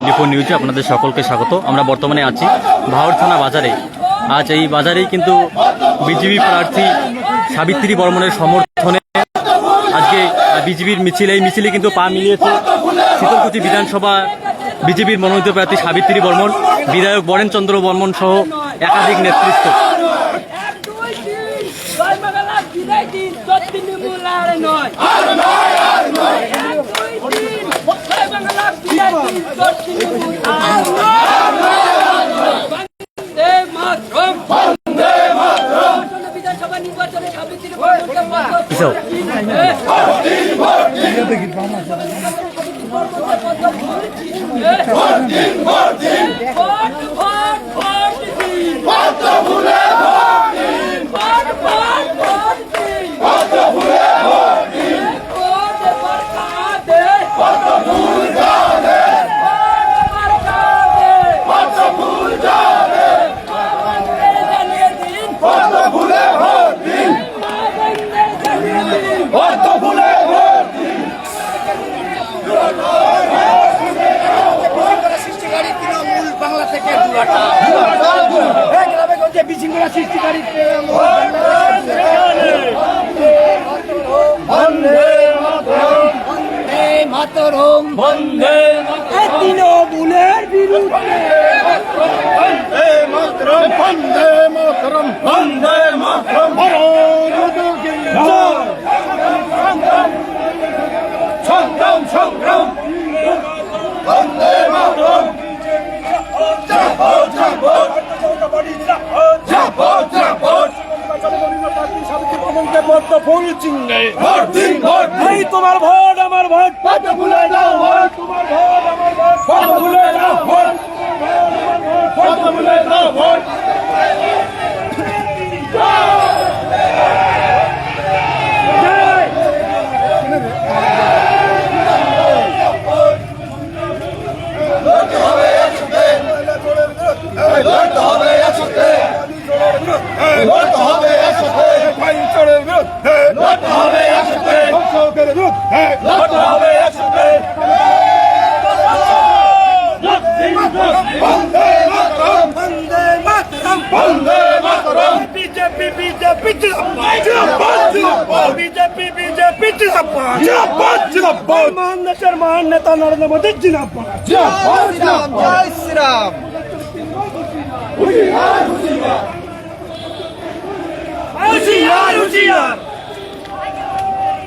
Depot নিউজে আপনাদের সকলকে স্বাগত। আমরা বর্তমানে আছি ভাওর থানা বাজারে। আজ এই বাজারেই কিন্তু বিজেপি প্রার্থী সাবিত্রী বর্মনের সমর্থনে আজকে বিজেপির মিছিল। এই মিছিলে কিন্তু পা মিলিয়েছে শীতলকুচি বিধানসভা বিজেপির মনোনীত প্রার্থী সাবিত্রী বর্মন, বিধায়ক বরেন চন্দ্র বর্মন সহ একাধিক নেতৃত্ব। তৃণমূলের বিরুদ্ধে সংগ্রাম সংগ্রাম ফুল চিহ্নে তোমার ভোট আমার ভোট ভুলে যাও ভোট তোমার ভোট আমার ভোট ভুলে যাও ভোট ভুলে যাও ভোট দেশের মহান নেতা নরেন্দ্র মোদী জিন্দাবাদ। জয় শ্রীরাম। হুঁশিয়ার হুঁশিয়ার।